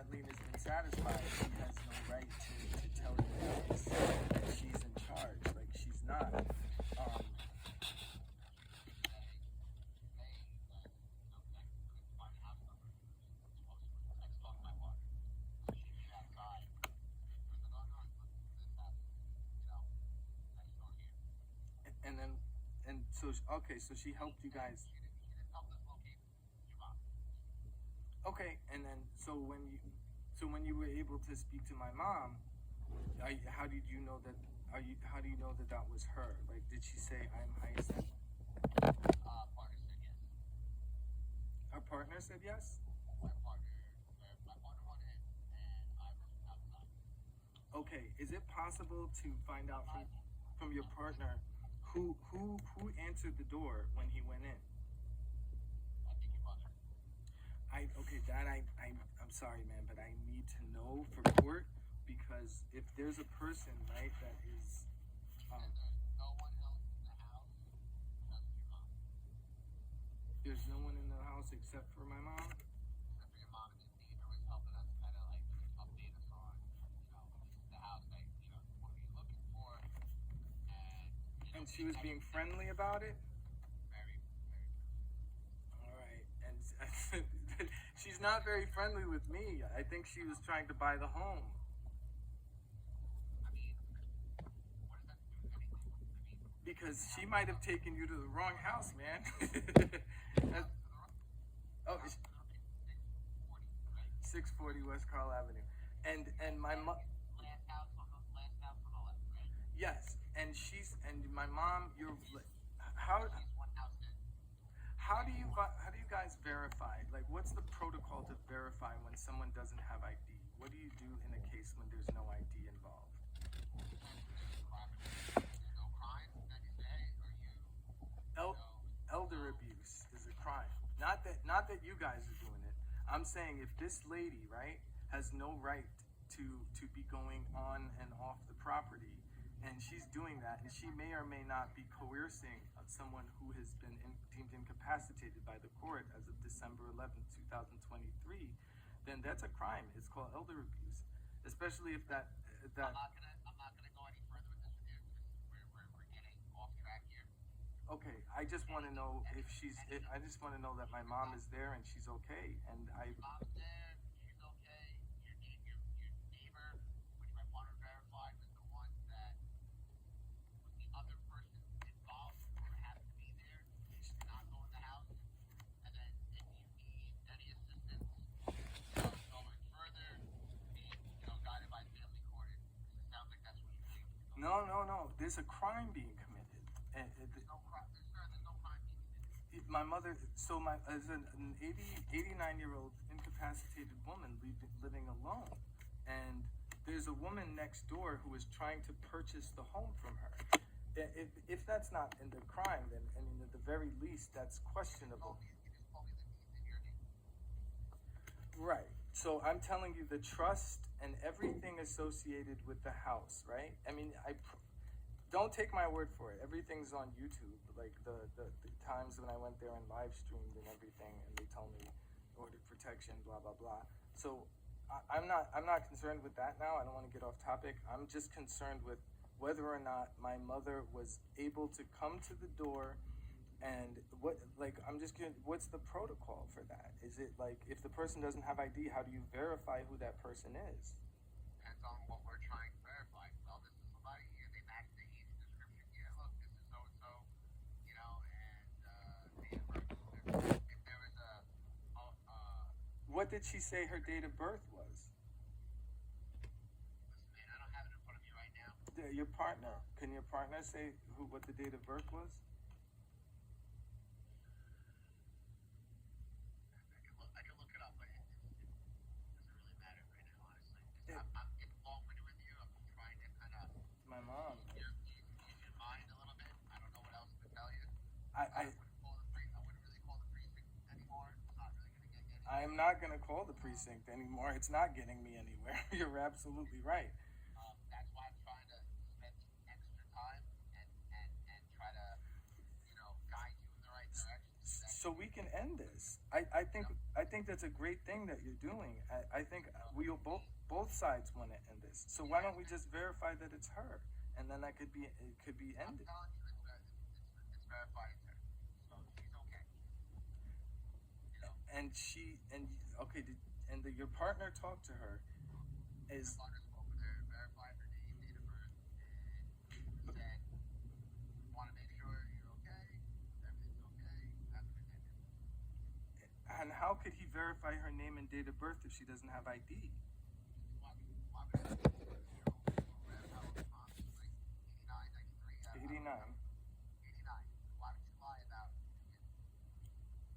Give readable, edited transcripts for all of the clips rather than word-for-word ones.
that lien has been satisfied, she has no right to tell you guys that she's in charge. Like, she's not. And then, and so, okay, so she helped you guys. Okay, and then so when you were able to speak to my mom, how did you know that? How do you know that that was her? Like, did she say I'm Hyacinth? Partner said yes. Her partner said yes. My partner wanted it, and I was outside. Okay, is it possible to find out from your partner who answered the door when he went in? I think your mother. Okay, that I'm sorry, man, but I need to know for court, because if there's a person, right, that is And there's no one else in the house except your mom. there's no one in the house except for my mom. Except for your mom, and your neighbor was helping us kind of like update us on, the house that, what are you looking for? And And she was being friendly about it. very, very. All right, and she's not very friendly with me. I think she was trying to buy the home. I mean, what does that do with anything? I mean, Because she might have taken you to the wrong house, man. That- oh, it's 640, right? 640 West Carl Avenue, and my mom. Last house on the left, right? Yes, and my mom. How She's one house in. how do you guys verify? Like, what's the protocol to verify when someone doesn't have ID? What do you do in a case when there's no ID involved? There's no crime that you say, or you. Elder abuse is a crime. Not that you guys are doing it. I'm saying if this lady, right, has no right to be going on and off the property, and she's doing that, and she may or may not be coercing someone who has been deemed incapacitated by the court as of December 11th, 2023, then that's a crime. It's called elder abuse, especially if that. I'm not gonna go any further with this with you because we're getting off track here. Okay, I just want to know if I just want to know that my mom is there and she's okay, and Mom's there, she's okay. Your neighbor, which my partner verified, was the one that was the other person involved or happened to be there. She did not go in the house. And then if you need any assistance, going further, being guided by family court, because it sounds like that's what you think. no. There's a crime being committed, and There's no crime. There's no crime being committed. my mother. So as an 89-year-old incapacitated woman living alone, and there's a woman next door who is trying to purchase the home from her. If that's not in the crime, then I mean, at the very least, that's questionable. You just told me the deeds in your name. Right. So I'm telling you the trust and everything associated with the house, right? I mean, don't take my word for it. Everything's on YouTube. Like the times when I went there and live streamed and everything, and they told me ordered protection, blah blah blah. So I'm not concerned with that now. I don't want to get off topic. I'm just concerned with whether or not my mother was able to come to the door. And what's the protocol for that? Is it like, if the person doesn't have ID, how do you verify who that person is? Depends on what we're trying to verify. Well, this is somebody here, they match the age description. Yeah, look, this is so-and-so, and if there was What did she say her date of birth was? listen, man, I don't have it in front of me right now. Your partner. Can your partner say what the date of birth was? I can look it up, but it doesn't really matter right now, honestly. I'm getting long-winded with you. I'm trying to kind of My mom. use your mind a little bit. I don't know what else to tell you. I wouldn't really call the precinct anymore. It's not really going to get anywhere. I am not going to call the precinct anymore. It's not getting me anywhere. You're absolutely right. That's why I'm trying to spend extra time and try to, guide you in the right direction. so we can end this. I think that's a great thing that you're doing. I think we both sides want to end this. So why don't we just verify that it's her, and then it could be I'm ended. telling you, it's verified. It's her. So she's okay. You know, And okay, your partner talked to her. Is Father spoke with her, verified her name, date of birth, and said, "Want to make sure you're okay. Everything's okay." That's what it did. and how could he verify her name and date of birth if she doesn't have ID? Why would you know, how old is mom? She's like 89, 93. 89. 89. Why would you lie about it?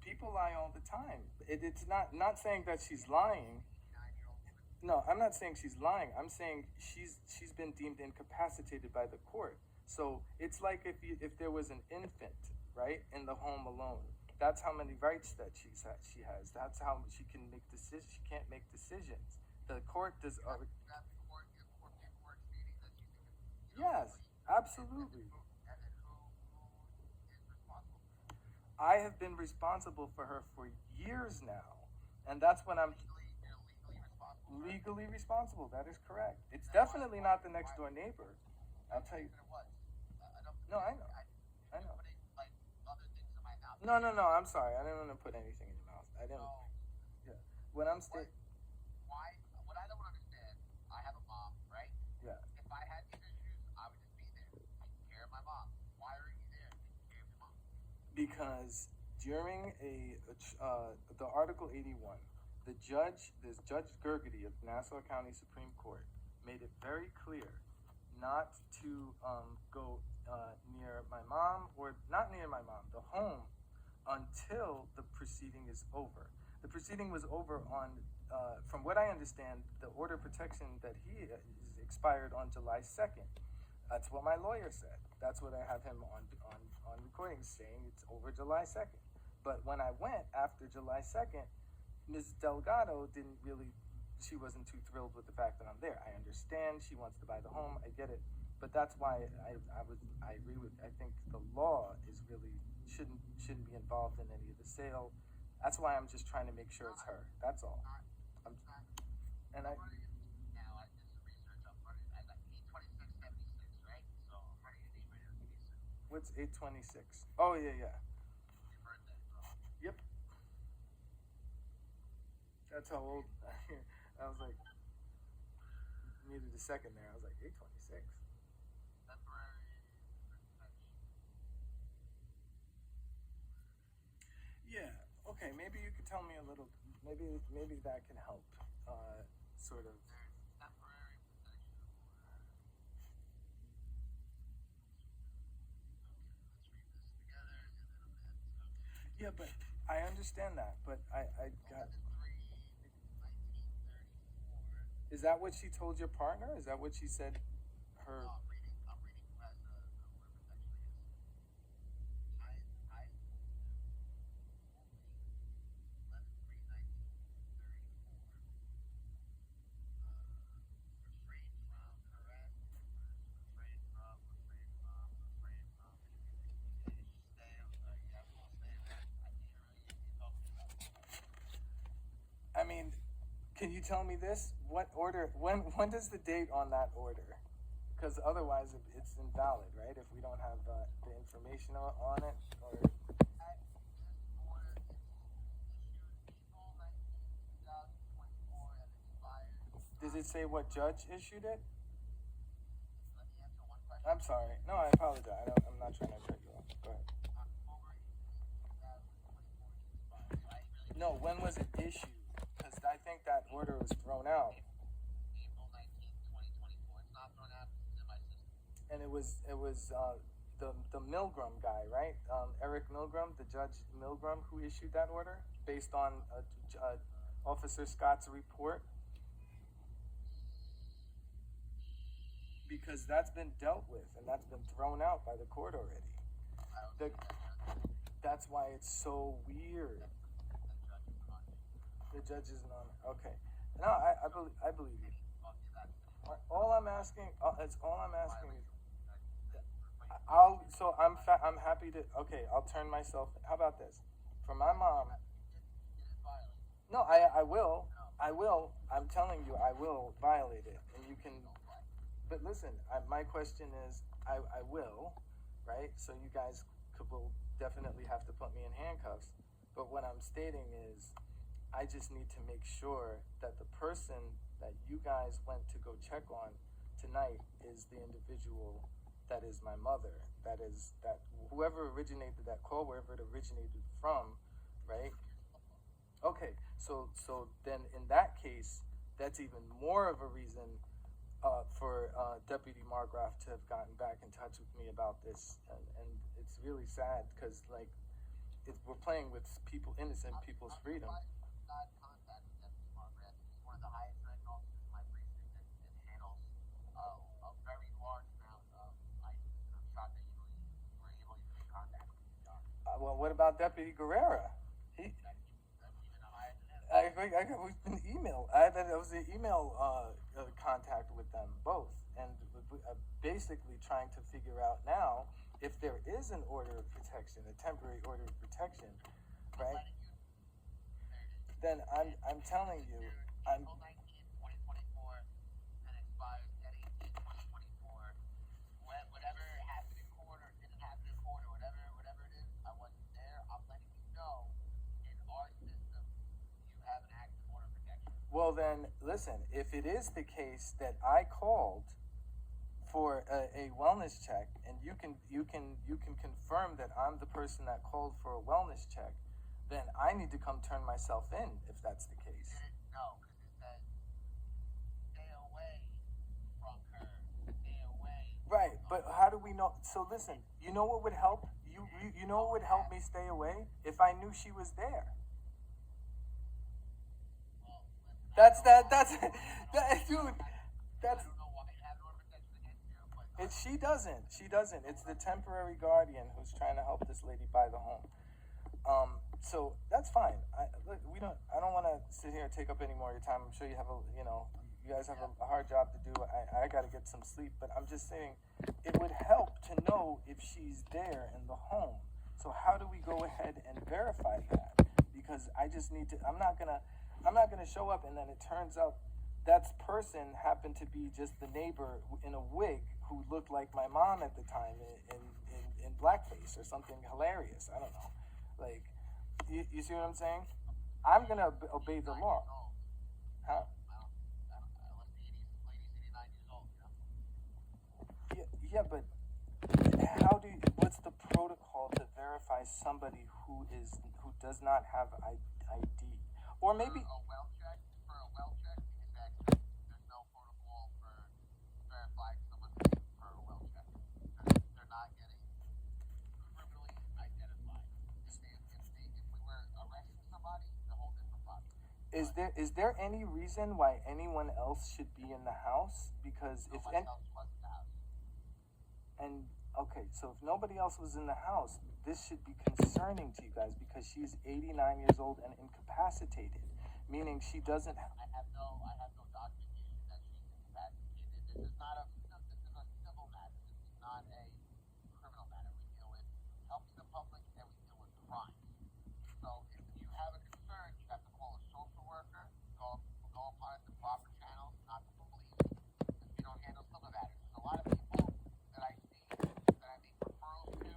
People lie all the time. It's not saying that she's lying. 89-year-old woman. No, I'm not saying she's lying. I'm saying she's been deemed incapacitated by the court. So it's like if there was an infant, right, in the home alone. That's how many rights that she has. That's how she can make decisions. She can't make decisions. The court does. You have court paperwork stating that she's incapacitated. Yes, absolutely. And then who is responsible? I have been responsible for her for years now, and that's when I'm You're legally responsible. legally responsible. That is correct. It's definitely not the next door neighbor. I'll tell you. It was. I don't. No, I know. I know. Putting like other things in my mouth. No. I'm sorry. I didn't want to put anything in your mouth. I didn't. So, Yeah. When I'm why? What I don't understand. I have a mom, right? Yeah. If I had these issues, I would just be there, taking care of my mom. Why are you there, taking care of your mom? Because during the Article 81, this Judge Gurgerty of Nassau County Supreme Court made it very clear not to go near my mom, or not near my mom, the home, until the proceeding is over. The proceeding was over on, from what I understand, the order of protection that he is expired on July 2nd. That's what my lawyer said. That's what I have him on recording saying it's over July 2nd. But when I went after July 2nd, Ms. Delgado she wasn't too thrilled with the fact that I'm there. I understand she wants to buy the home. I get it. But that's why I agree with, I think the law is really, shouldn't be involved in any of the sale. That's why I'm just trying to make sure it's her. That's all. And I, Now, I did some research up on it. I got 82676, right? So, I'm running a neighbor in case what's 826? Oh, yeah. you've heard that, bro. Yep. That's how old. I was like, needed a second there. I was like, 826. Temporary protection. Yeah. Okay. Maybe you could tell me a little. Maybe that can help. Sort of. There's temporary protection order. Let's read this together and then I'm gonna have to go. Yeah, but I understand that. But I got. 1934. Is that what she told your partner? Is that what she said? Her. I'm reading as the order protection is. I Woolley, 11/3/1934. Refrain from harassment. Refrain from. Stay. Yeah, we'll stay there. I can't really get talking about it. I mean, can you tell me this? What order? When does the date on that order? Because otherwise, it's invalid, right? If we don't have the information on it, or This order is issued April 19, 2024 and expired. does it say what judge issued it? Let me answer one question. I'm sorry. No, I apologize. I'm not trying to cut you off. Go ahead. October 18, 2024 is expired. So I really No, when was it issued? Because I think that order was thrown out, April 19, 2024. It's not thrown out. It's in my system. and it was the Milgram guy, right? Eric Milgram, the Judge Milgram, who issued that order based on Officer Scott's report. Because that's been dealt with and that's been thrown out by the court already. I don't The, think that that's why it's so weird. the judge is on it. The judge isn't on it. Okay. No, I believe you. I'll do that. All I'm asking, it's all I'm asking is, Refrain. I'm happy to, okay, I'll turn myself, how about this? for my mom. You didn't violate. No, I will. I will. I'm telling you, I will violate it, and you can. But listen, my question is, I will, right? So you guys will definitely have to put me in handcuffs. But what I'm stating is, I just need to make sure that the person that you guys went to go check on tonight is the individual that is my mother. That is that whoever originated that call, wherever it originated from, right? Okay, so then in that case, that's even more of a reason for Deputy Margraf to have gotten back in touch with me about this, and it's really sad because like we're playing with innocent people's freedom. Got contact with Deputy Margaret. He's one of the highest ranking officers in my precinct and handles a very large amount of items. And I'm shocked that you were able to make contact with him, John. Well, what about Deputy Guerrera? He. That's even higher than him. We've been email. I was an email contact with them both, and basically trying to figure out now if there is an order of protection, a temporary order of protection, right? Then I'm telling you, I'm. April 19th, 2024, and expires at 18th, 2024. Whatever happened in court or didn't happen in court or whatever it is, I wasn't there. I'm letting you know, in our system, you have an active order of protection. Well then, listen. If it is the case that I called for a wellness check, and you can confirm that I'm the person that called for a wellness check, then I need to come turn myself in if that's the case. No, because it says stay away from her. Stay away. Right, but how do we know? So listen, you know what would help? You know what would help me stay away? If I knew she was there. Well, listen, That's dude. I That's. don't know why you have an order of protection against you, but She doesn't. She doesn't. It's the temporary guardian who's trying to help this lady buy the home. So that's fine. I don't want to sit here and take up any more of your time. I'm sure you have you guys have a hard job to do. I got to get some sleep, but I'm just saying it would help to know if she's there in the home. So how do we go ahead and verify that? Because I just need to. I'm not gonna show up and then it turns out that person happened to be just the neighbor in a wig who looked like my mom at the time in blackface or something hilarious. I don't know. Like, you see what I'm saying? I'm gonna obey the law. Huh? Yeah, but what's the protocol to verify somebody who does not have ID? Or maybe. For a well check, there's no protocol for verifying someone for a well check. They're not getting criminally identified. If we were arresting somebody, it's a whole different process. Is there any reason why anyone else should be in the house? Because if Nobody else was in the house. and okay, so if nobody else was in the house, this should be concerning to you guys because she's 89 years old and incapacitated, meaning she doesn't. I have no documentation that she's incapacitated. This is a civil matter. This is not a criminal matter. We deal with helping the public and we deal with crimes. So if you have a concern, you have to call a social worker, go upon the proper channels, not the police, if you don't handle civil matters. There's a lot of people that I see that I make referrals to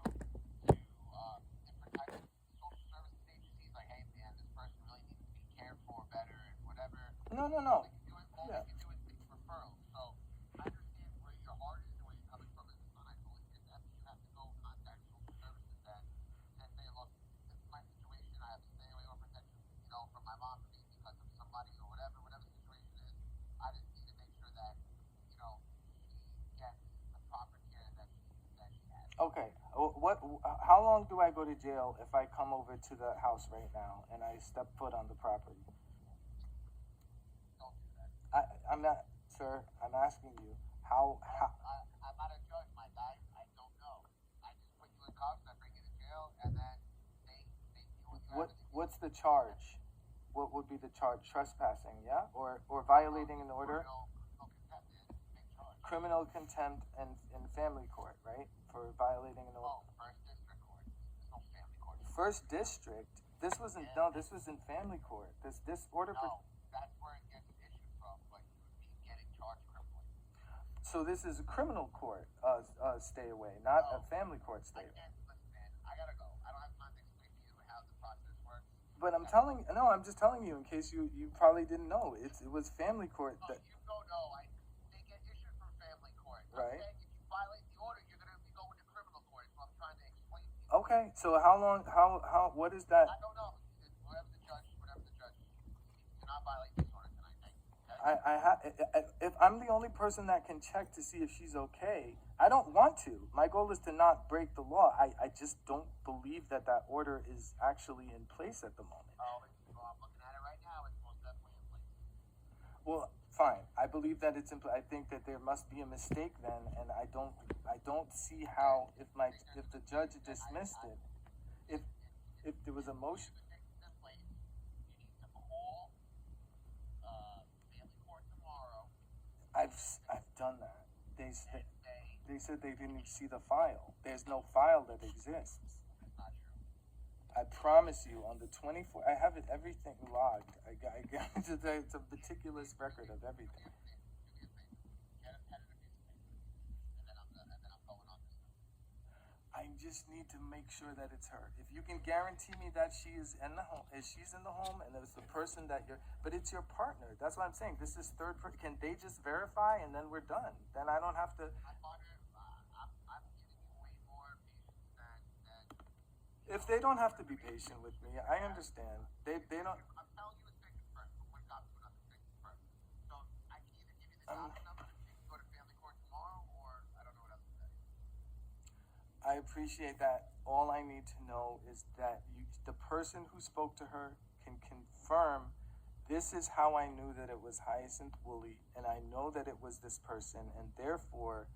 different types of social services agencies, like, hey man, this person really needs to be cared for better and whatever. No. All we can do is make referrals. So I understand where your heart is and where you're coming from, and I totally get that. But you have to go contact social services and say, look, this is my situation. I have to stay away or protection, from my mom to me because of somebody or whatever situation is. I just need to make sure that, she gets the proper care that she has. Okay. How long do I go to jail if I come over to the house right now and I step foot on the property? Don't do that. I'm not, sir. I'm asking you how. I'm not a judge, my guy. I don't know. I just put you in cuffs, I bring you to jail, and then they deal with you. What's the charge? What would be the charge? Trespassing, yeah, or violating an order? Criminal contempt in family court, right? For violating an order. Oh, first district court. There's no family court. First district. This wasn't. No, this was in family court. This order. No, that's where it gets issued from, but you would be getting charged criminally. So this is a criminal court. Stay away, not a family court stay away. Listen, man, I gotta go. I don't have time to explain to you how the process works. But I'm just telling you in case you probably didn't know. It was family court. No, you don't know. They get issued from family court. Right. Okay? If you violate the order, you're gonna be going to criminal court. Is what I'm trying to explain to you. Okay, so how long? How? What is that? I don't know. Whatever the judge. Do not violate this order tonight. Thank you. Okay? If I'm the only person that can check to see if she's okay, I don't want to. My goal is to not break the law. I just don't believe that order is actually in place at the moment. Oh, well, I'm looking at it right now. It's most definitely in place. Well, fine. I believe that it's in I think that there must be a mistake then, and I don't see how if the judge dismissed it, if there was a motion. You need to call family court tomorrow. I've done that. They said they didn't see the file. There's no file that exists. That's not true. I promise you, on the 24th, I have everything logged. It's a meticulous record of everything. Do me a favor. Get a pen and a piece of paper, and then I'm going on this stuff. I just need to make sure that it's her. If you can guarantee me that she is in the home, and it's the person that but it's your partner. That's what I'm saying. This is third person. Can they just verify and then we're done? Then I don't have to. My partner, I'm giving you way more patience than. If they don't have to be patient with me, I understand. They don't. I'm telling you, it's victim first. From one cop to another, victim first. So I can either give you the docket number, you can go to family court tomorrow, or I don't know what else to tell you. I appreciate that. All I need to know is that the person who spoke to her can confirm this is how I knew that it was Hyacinth Woolley, and I know that it was this person, and therefore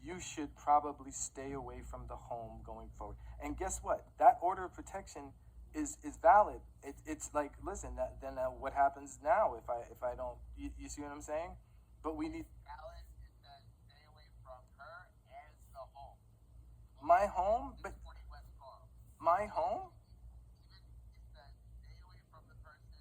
you should probably stay away from the home going forward. And guess what? That order of protection is valid. It's like, listen, then what happens now if I don't? You see what I'm saying? But we need Valid, it says stay away from her and the home. my home, but 40 West Carl. my home. Even it says stay away from the person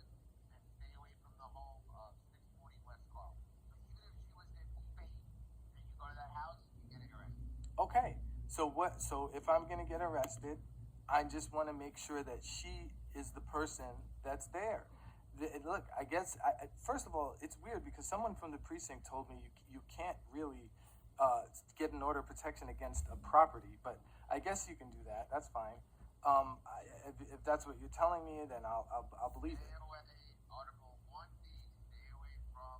and stay away from the home of 640 West Carl. So even if she was in Spain and you go to that house, you're getting arrested. Okay, so what? So if I'm gonna get arrested, I just want to make sure that she is the person that's there. Look, I guess first of all, it's weird because someone from the precinct told me you can't really get an order of protection against a property, but I guess you can do that. That's fine. If that's what you're telling me, then I'll believe it. Stay away, Article 1B, stay away from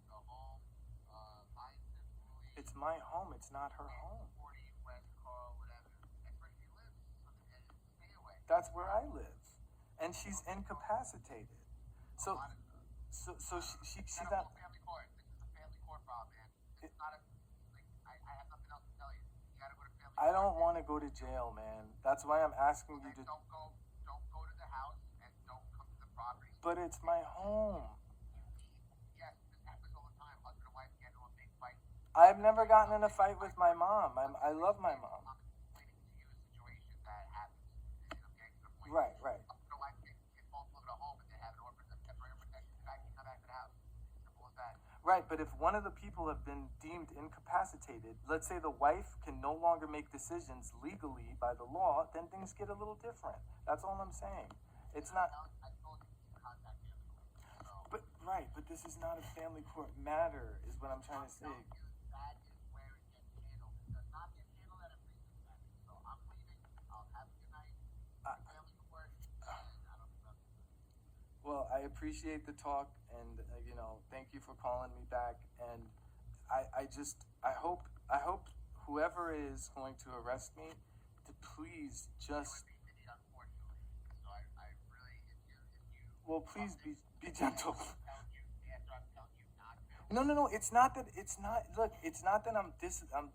the home of Hyacinth Woolley. It's my home. It's not her home. 40 West Carl, whatever. That's where she lives. So stay away. That's where I live, and she's incapacitated. So she's Gotta not. go family court. This is a family court problem, man. It's not a I have nothing else to tell you. You gotta go to family I court. don't want to go to jail, man. That's why I'm asking you to. Don't go to the house and don't come to the property. But it's my home. Yes, this happens all the time. Husband and wife get into a big fight. I've never gotten in a fight with my mom. I love my mom. I'm explaining to you a situation that happens. Okay, to the point. Right. Husband and wife get both live at home and they have an order of temporary protection. The guy can come back to the house. Simple as that. Right, but if one of the people have been deemed incapacitated, let's say the wife can no longer make decisions legally by the law, then things get a little different. That's all I'm saying. It's not. I told you to contact family court. So. But right, but this is not a family court matter, is what I'm trying to say. That is where it gets handled. It does not get handled at a precinct matter. So I'm leaving. I'll have a good night. Family court. And I don't know. Well, I appreciate the talk, and thank you for calling me back. And I hope whoever is going to arrest me to please just. Unfortunately. So I really, if you. Well, please be gentle. Telling you after I'm telling you not to. No. It's not that. It's not. Look. It's not that I'm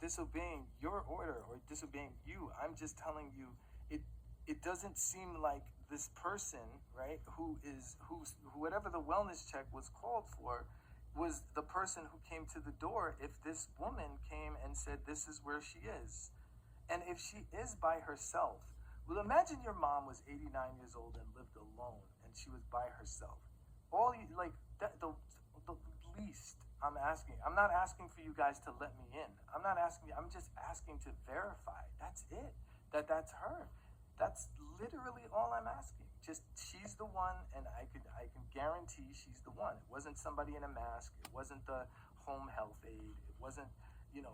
disobeying your order or disobeying you. I'm just telling you. It doesn't seem like this person, right? Who's whatever the wellness check was called for, was the person who came to the door. If this woman came and said, "This is where she is," and if she is by herself, Well, imagine your mom was 89 years old and lived alone, and she was by herself. All you like that, the least I'm asking. I'm not asking for you guys to let me in. I'm not asking. I'm just asking to verify. That's it. That's her. That's literally all I'm asking. Just she's the one, and I can guarantee she's the one. It wasn't somebody in a mask. It wasn't the home health aide. It wasn't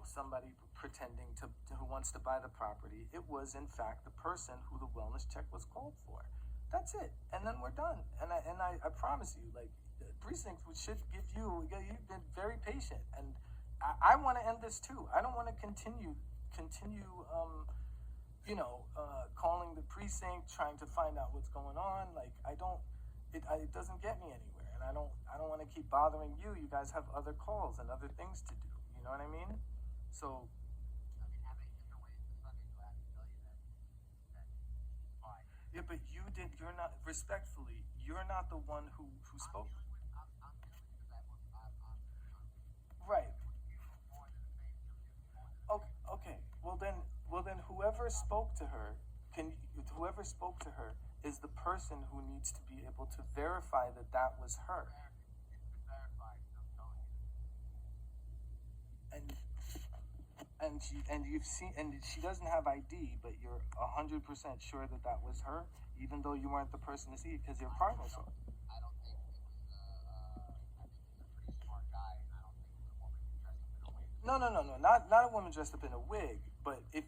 somebody pretending to who wants to buy the property. It was in fact the person who the wellness check was called for. That's it, and then we're done. And I promise you, like the precinct should give you've been very patient, and I want to end this too. I don't want to continue calling the precinct, trying to find out what's going on. Like it doesn't get me anywhere, and I don't want to keep bothering you. You guys have other calls and other things to do. You know what I mean? So. I mean, how many different ways to Sunday do I have to tell you that she's fine? Yeah, but you're not, respectfully, you're not the one who spoke. I'm dealing with that one. Right. You more than the same. You Okay. Well then, whoever spoke to her is the person who needs to be able to verify that was her. It's been verified. I'm telling you. And you've seen, and she doesn't have ID, but you're 100% sure that was her, even though you weren't the person to see it because your partner saw it. I don't think it was. I think he's a pretty smart guy, and I don't think it was a woman dressed up in a wig. No, not a woman dressed up in a wig. But if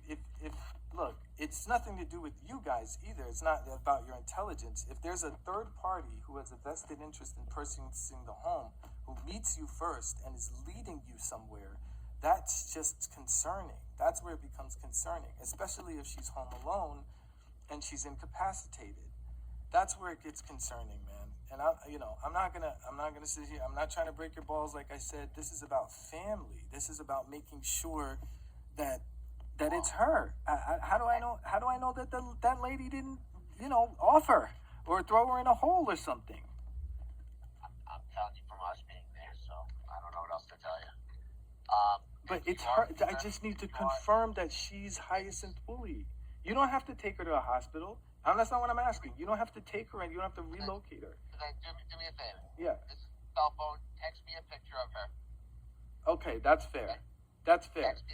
look, it's nothing to do with you guys either. It's not about your intelligence. If there's a third party who has a vested interest in purchasing the home, who meets you first and is leading you somewhere, that's just concerning. That's where it becomes concerning, especially if she's home alone and she's incapacitated. That's where it gets concerning, man. And I'm not gonna sit here. I'm not trying to break your balls. Like I said, this is about family. This is about making sure that it's her. How do I know that that lady didn't offer or throw her in a hole or something? I'm telling you from us being there, so I don't know what else to tell you. But it's her. I just need to confirm that she's Hyacinth Woolley. You don't have to take her to a hospital. That's not what I'm asking. You don't have to take her and you don't have to relocate her. Do me a favor. Yeah. This cell phone, text me a picture of her. Okay, that's fair. That's fair. Text me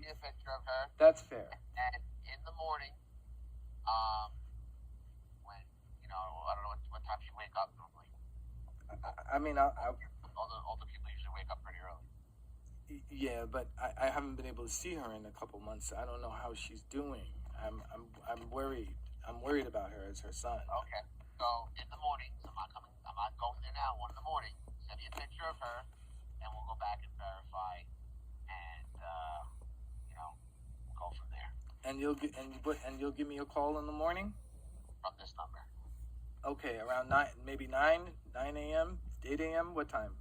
a picture of her. That's fair. And in the morning, when I don't know what time you wake up normally. All the people usually wake up pretty early. Yeah, but I haven't been able to see her in a couple months. I don't know how she's doing. I'm worried. I'm worried about her as her son. Okay. So in the mornings, I'm not going there now. 1 a.m. Send me a picture of her, and we'll go back and verify, and we'll go from there. And you'll give me a call in the morning. From this number. Okay, around 9 a.m., 8 a.m. What time?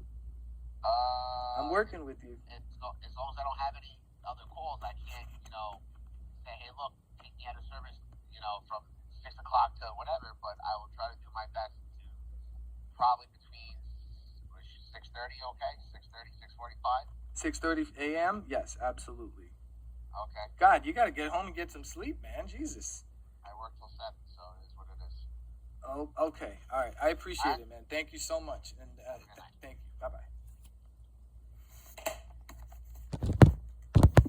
I'm working with you. As long as I don't have any other calls, I can't, say, hey, look, take me out of service, from 6 o'clock to whatever. But I will try to do my best to probably between 6:30, okay, 6:30, 6:45. 6:30 a.m. Yes, absolutely. Okay. God, you got to get home and get some sleep, man. Jesus. I work till 7, so it is what it is. Oh, okay. All right. I appreciate it, man. Thank you so much, and thank you. Bye bye.